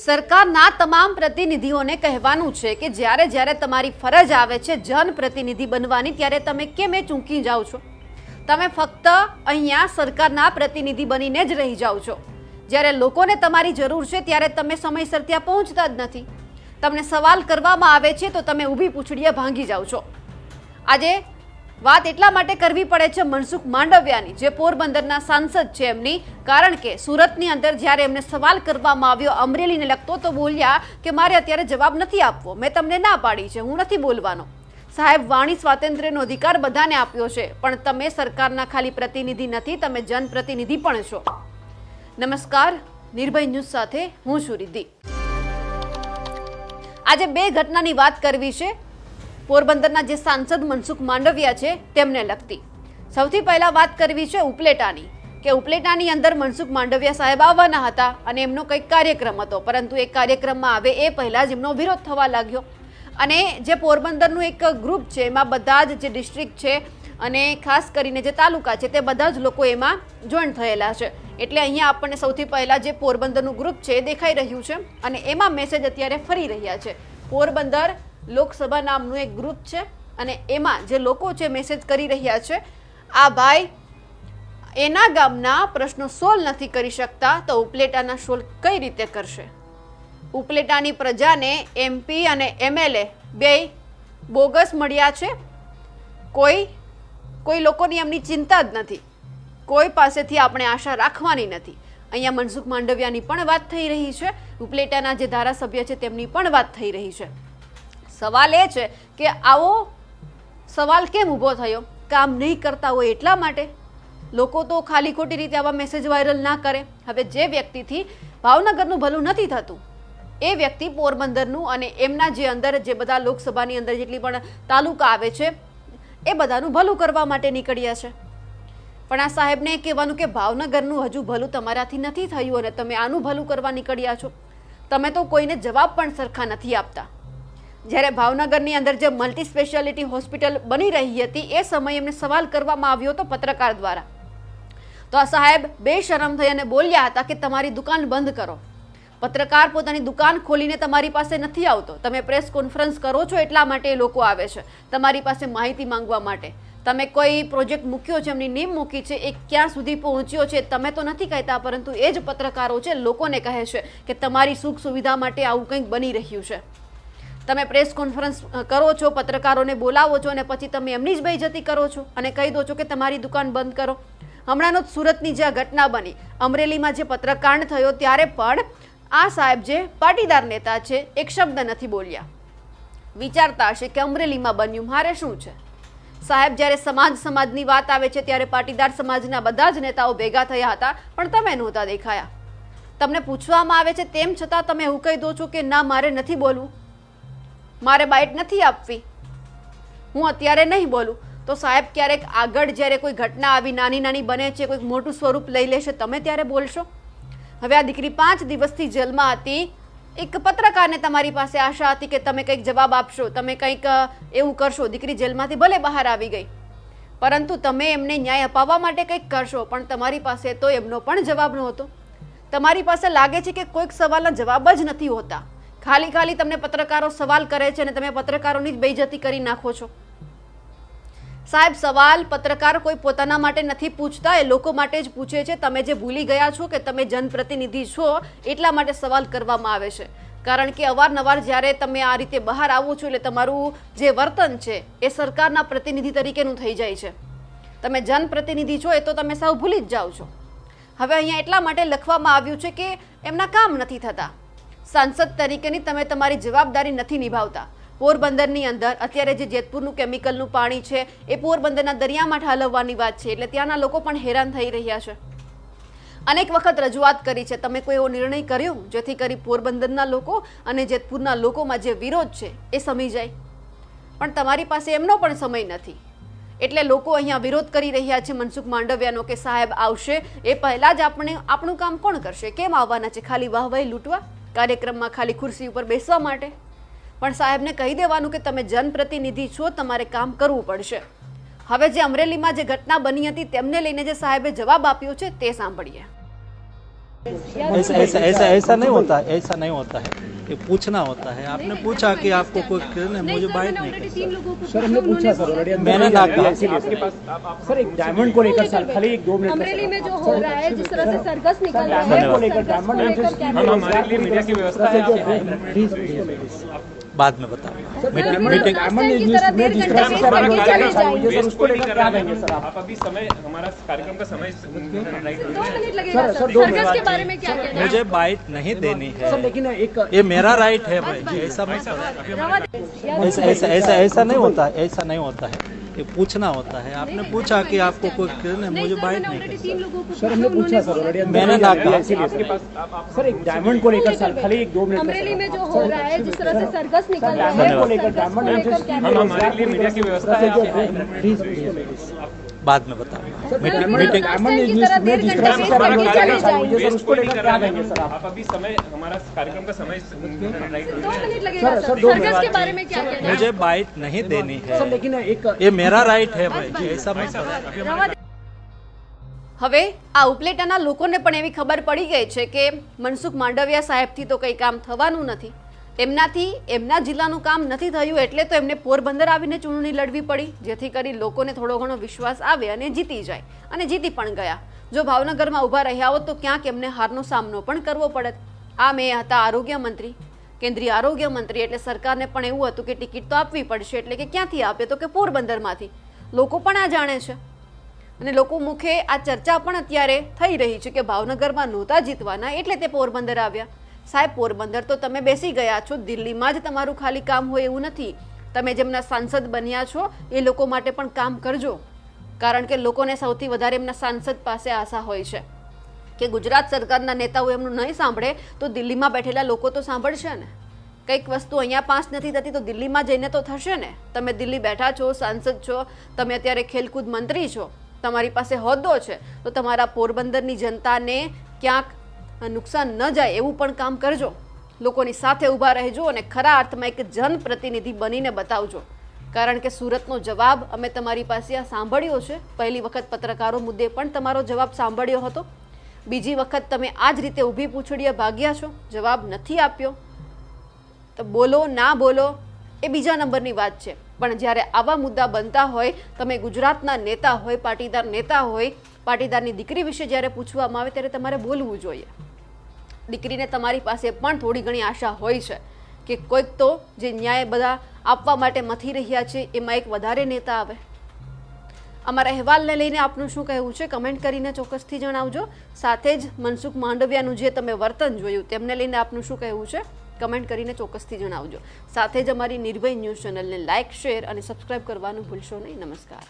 સરકારના તમામ પ્રતિનિધિઓને કહેવાનું છે કે જ્યારે જ્યારે તમારી ફરજ આવે છે જનપ્રતિનિધિ બનવાની ત્યારે તમે કેમ એ ચૂકી જાઓ છો? તમે ફક્ત અહીંયા સરકારના પ્રતિનિધિ બનીને જ રહી જાઓ છો. જ્યારે લોકોને તમારી જરૂર છે ત્યારે તમે સમયસર ત્યાં પહોંચતા જ નથી. તમને સવાલ કરવામાં આવે છે તો તમે ઊભી પૂંછડીએ ભાંગી જાઓ છો. આજે વાત એટલા માટે કરવી પડે છે મનસુખ માંડવિયાની, જે પોરબંદરના સાંસદ છે એમની, કારણ કે સુરતની અંદર જ્યારે એમને સવાલ કરવામાં આવ્યો અમરેલીને લગતો તો બોલ્યા કે મારે અત્યારે જવાબ નથી આપવો, મેં તમને ના પાડી છે, હું નથી બોલવાનો. સાહેબ, વાણી સ્વાતંત્ર્યનો અધિકાર બધાને આપ્યો છે, પણ તમે સરકારના ખાલી પ્રતિનિધિ નથી, તમે જનપ્રતિનિધિ પણ છો. નમસ્કાર, નિર્ભય ન્યૂઝ સાથે હું છું રિદ્ધિ. આજે બે ઘટનાની વાત કરવી છે પોરબંદરના જે સાંસદ મનસુખ માંડવિયા છે તેમને લગતી. સૌથી પહેલા વાત કરવી છે ઉપલેટાની, કે ઉપલેટાની અંદર મનસુખ માંડવિયા સાહેબ આવવાના હતા અને એમનો કંઈક કાર્યક્રમ હતો, પરંતુ એ કાર્યક્રમમાં આવે એ પહેલા જ એમનો વિરોધ થવા લાગ્યો. અને જે પોરબંદરનું એક ગ્રુપ છે એમાં બધા જ જે ડિસ્ટ્રિક્ટ છે અને ખાસ કરીને જે તાલુકા છે તે બધા જ લોકો એમાં જોઈન થયેલા છે. એટલે અહીંયા આપણને સૌથી પહેલા જે પોરબંદરનું ગ્રુપ છે એ દેખાઈ રહ્યું છે અને એમાં મેસેજ અત્યારે ફરી રહ્યા છે. પોરબંદર લોકસભા નામનું એક ગ્રુપ છે અને એમાં જે લોકો છે મેસેજ કરી રહ્યા છે, આ ભાઈ એના ગામના પ્રશ્નો સોલ્વ નથી કરી શકતા તો ઉપલેટાના સોલ્વ કઈ રીતે કરશે? ઉપલેટાની પ્રજાને MP અને MLA બે બોગસ મળ્યા છે. કોઈ લોકોની એમની ચિંતા જ નથી, કોઈ પાસેથી આપણે આશા રાખવાની નથી. અહીંયા મનસુખ માંડવિયાની પણ વાત થઈ રહી છે, ઉપલેટાના જે ધારાસભ્ય છે તેમની પણ વાત થઈ રહી છે. સવાલ એ છે કે આવો સવાલ કેમ ઊભો થયો? કામ નહીં કરતા હોય એટલા માટે? લોકો તો ખાલી ખોટી રીતે આવા મેસેજ વાયરલ ના કરે. હવે જે વ્યક્તિથી ભાવનગરનું ભલું નથી થતું એ વ્યક્તિ પોરબંદરનું અને એમના જે અંદર જે બધા લોકસભાની અંદર જેટલી પણ તાલુકા આવે છે એ બધાનું ભલું કરવા માટે નીકળ્યા છે. પણ આ સાહેબને કહેવાનું કે ભાવનગરનું હજુ ભલું તમારાથી નથી થયું અને તમે આનું ભલું કરવા નીકળ્યા છો. તમે તો કોઈને જવાબ પણ સરખા નથી આપતા. જ્યારે ભાવનગરની અંદર જે મલ્ટી સ્પેશિયાલિટી હોસ્પિટલ બની રહી હતી એ સમયે એમને સવાલ કરવામાં આવ્યો હતો પત્રકાર દ્વારા, તો આ સાહેબ બેશરમ થઈ અને બોલ્યા હતા કે તમારી દુકાન બંધ કરો. પત્રકાર પોતાની દુકાન ખોલીને તમારી પાસે નથી આવતો, તમે પ્રેસ કોન્ફરન્સ કરો છો એટલા માટે એ લોકો આવે છે, તમારી પાસે માહિતી માંગવા માટે. તમે કોઈ પ્રોજેક્ટ મૂક્યો છે, એમની નીમ મૂકી છે, એ ક્યાં સુધી પહોંચ્યો છે તમે તો નથી કહેતા, પરંતુ એ જ પત્રકારો છે લોકોને કહે છે કે તમારી સુખ સુવિધા માટે આવું કંઈક બની રહ્યું છે. તમે પ્રેસ કોન્ફરન્સ કરો છો, પત્રકારોને બોલાવો છો અને પછી તમે એમની જ બેઇજ્જતી કરો છો અને કહી દો છો કે તમારી દુકાન બંધ કરો. હમણાંનો સુરતની જે ઘટના બની, અમરેલીમાં જે પત્રકાંડ થયો ત્યારે પણ આ સાહેબ જે પાટીદાર નેતા છે એક શબ્દ નથી બોલ્યા. વિચારતા હશે કે અમરેલીમાં બન્યું, મારે શું છે? સાહેબ, જ્યારે સમાજની વાત આવે છે ત્યારે પાટીદાર સમાજના બધા જ નેતાઓ ભેગા થયા હતા, પણ તમે નહોતા દેખાયા. તમને પૂછવામાં આવે છે તેમ છતાં તમે એવું કહી દો છો કે ના, મારે નથી બોલવું, મારે બાઇટ નથી આપવી, હું અત્યારે નહીં બોલું. તો સાહેબ, ક્યારેક આગળ જ્યારે કોઈ ઘટના આવી નાની નાની બને છે, કોઈક મોટું સ્વરૂપ લઈ લેશે, તમે ત્યારે બોલશો? હવે આ દીકરી 5 દિવસથી જેલમાં હતી. એક પત્રકારને તમારી પાસે આશા હતી કે તમે કંઈક જવાબ આપશો, તમે કંઈક એવું કરશો. દીકરી જેલમાંથી ભલે બહાર આવી ગઈ, પરંતુ તમે એમને ન્યાય અપાવવા માટે કંઈક કરશો, પણ તમારી પાસે તો એમનો પણ જવાબ નહોતો. તમારી પાસે લાગે છે કે કોઈક સવાલના જવાબ જ નથી હોતા. ખાલી તમને પત્રકારો સવાલ કરે છે અને તમે પત્રકારોની જ બેઇજ્જતી કરી નાખો છો. સાહેબ, સવાલ પત્રકાર કોઈ પોતાના માટે નથી પૂછતા, એ લોકો માટે જ પૂછે છે. તમે જે ભૂલી ગયા છો કે તમે જનપ્રતિનિધિ છો એટલા માટે સવાલ કરવામાં આવે છે. કારણ કે અવારનવાર જ્યારે તમે આ રીતે બહાર આવો છો એટલે તમારું જે વર્તન છે એ સરકારના પ્રતિનિધિ તરીકેનું થઈ જાય છે. તમે જનપ્રતિનિધિ છો એ તો તમે સાવ ભૂલી જ જાઓ છો. હવે અહીંયા એટલા માટે લખવામાં આવ્યું છે કે એમના કામ નથી થતા. સાંસદ તરીકેની તમે તમારી જવાબદારી નથી નિભાવતા. પોરબંદરની અંદર અત્યારે જે જેતપુરનું કેમિકલનું પાણી છે એ પોરબંદરના દરિયામાં ઠાલવવાની વાત છે, એટલે ત્યાંના લોકો પણ હેરાન થઈ રહ્યા છે. અનેક વખત રજૂઆત કરી છે, તમે કોઈ એવો નિર્ણય કર્યો જેથી કરી પોરબંદરના લોકો અને જેતપુરના લોકોમાં જે વિરોધ છે એ સમી જાય, પણ તમારી પાસે એમનો પણ સમય નથી. એટલે લોકો અહીંયા વિરોધ કરી રહ્યા છે મનસુખ માંડવિયાનો કે સાહેબ આવશે એ પહેલાં જ આપણું કામ કોણ કરશે? કેમ આવવાના છે? ખાલી વાહવાહી લૂંટવા, કાર્યક્રમમાં ખાલી ખુરશી ઉપર બેસવા માટે? પણ સાહેબને કહી દેવાનું કે તમે જનપ્રતિનિધિ છો, તમારે કામ કરવું પડશે. હવે જે અમરેલીમાં જે ઘટના બની હતી તેમને લઈને જે સાહેબે જવાબ આપ્યો છે તે સાંભળીએ. ऐसा नहीं होता है, ऐसा नहीं होता है, ये पूछना होता है। आपने पूछा कि आपको कोई मुझे बाइट नहीं। सर हमने पूछा सर ऑलरेडी, मैंने ना किया। आपके पास सर एक डायमंड को लेकर सर खाली 1-2 मिनट अमरेली में जो हो रहा है, जिस तरह से सरगस निकल रहा है, को लेकर डायमंड हमारे लिए मीडिया की व्यवस्था है, बाद में बताऊंगा। मीटिंग जिस तरह से सर उसको लेकर क्या कहेंगे सर आप? अभी समय हमारा कार्यक्रम का समय 2 मिनट लगेगा सर। सरगस के बारे में क्या कहना है? मुझे बाइट नहीं देनी है, सर लेकिन एक ये मेरा राइट है भाई। ऐसा ऐसा नहीं होता है, ऐसा नहीं होता है, ये पूछना होता है। आपने पूछा कि आपको कोई मुझे बाइट नहीं। सर हमने पूछा सर ऑलरेडी, मैंने ना किया। आपके पास सर एक डायमंड को लेकर सर खाली 1-2 मिनट अमरेली में जो हो रहा है, जिस तरह से सरगस निकल रहा है, को लेकर हमारे लिए मीडिया की व्यवस्था है, बाद में बताऊंगा। मीटिंग जिस तरह से सर उसको लेकर क्या कहेंगे सर आप? अभी समय हमारा कार्यक्रम का समय 2 मिनट लगेगा सर। सरगस के बारे में क्या कहना है? मुझे बाइट नहीं देनी है, सर लेकिन एक ये मेरा राइट है भाई। ऐसा હવે આ ઉપલેટાના લોકોને પણ એવી ખબર પડી ગઈ છે કે મનસુખ માંડવિયા સાહેબથી તો કંઈ કામ થવાનું નથી, એમનાથી એમના જિલ્લાનું કામ નથી થયું, એટલે તો એમને પોરબંદર આવીને ચૂંટણી લડવી પડી, જેથી કરી લોકોને થોડો ઘણો વિશ્વાસ આવે અને જીતી જાય, અને જીતી પણ ગયા। જો ભાવનગરમાં ઊભા રહ્યા હોત તો ક્યાંક એમને હારનો સામનો પણ કરવો પડત। આ મેં હતા આરોગ્ય મંત્રી, કેન્દ્રીય આરોગ્ય મંત્રી, એટલે સરકારને પણ એવું હતું કે ટિકિટ તો આપવી પડશે, એટલે કે ક્યાંથી આપે તો કે પોરબંદરમાંથી। લોકો પણ આ જાણે છે અને લોકો મુખે આ ચર્ચા પણ અત્યારે થઈ રહી છે કે ભાવનગરમાં નહોતા જીતવાના એટલે તે પોરબંદર આવ્યા। સાહેબ, પોરબંદર તો તમે બેસી ગયા છો, દિલ્હીમાં જ તમારું ખાલી કામ હોય એવું નથી। તમે જેમના સાંસદ બન્યા છો એ લોકો માટે પણ કામ કરજો, કારણ કે લોકોને સૌથી વધારે એમના સાંસદ પાસે આશા હોય છે કે ગુજરાત સરકારના નેતાઓ એમનું નહીં સાંભળે તો દિલ્હીમાં બેઠેલા લોકો તો સાંભળશે ને। કંઈક વસ્તુ અહીંયા પાસ નથી થતી તો દિલ્હીમાં જઈને તો થશે ને। તમે દિલ્હી બેઠા છો, સાંસદ છો, તમે અત્યારે ખેલકૂદ મંત્રી છો, તમારી પાસે હોદ્દો છે, તો તમારા પોરબંદરની જનતાને ક્યાંક નુકસાન ન જાય એવું પણ કામ કરજો, લોકોની સાથે ઊભા રહેજો અને ખરા અર્થમાં એક જનપ્રતિનિધિ બનીને બતાવજો, કારણ કે સુરતનો જવાબ અમે તમારી પાસે આ સાંભળ્યો છે। પહેલી વખત પત્રકારો મુદ્દે પણ તમારો જવાબ સાંભળ્યો હતો, બીજી વખત તમે આ જ રીતે ઊભી પૂંછડીએ ભાગ્યા છો, જવાબ નથી આપ્યો। તો બોલો ના બોલો એ બીજા નંબરની વાત છે, પણ જ્યારે આવા મુદ્દા બનતા હોય, તમે ગુજરાતના નેતા હોય, પાટીદાર નેતા હોય, પાટીદારની દીકરી વિશે જ્યારે પૂછવામાં આવે ત્યારે તમારે બોલવું જોઈએ। દીકરીને તમારી પાસે પણ થોડી ઘણી આશા હોય છે કે કોઈક તો જે ન્યાય બધા આપવા માટે મથી રહ્યા છે એમાં એક વધારે નેતા આવે। અમારા અહેવાલને લઈને આપનું શું કહેવું છે કમેન્ટ કરીને ચોક્કસથી જણાવજો। સાથે જ મનસુખ માંડવિયાનું જે તમે વર્તન જોયું તેમને લઈને આપનું શું કહેવું છે કમેન્ટ કરીને ચોક્કસથી જણાવજો। સાથે જ અમારી નિર્ભય ન્યૂઝ ચેનલને લાઇક, શેર અને સબસ્ક્રાઇબ કરવાનું ભૂલશો નહીં। નમસ્કાર।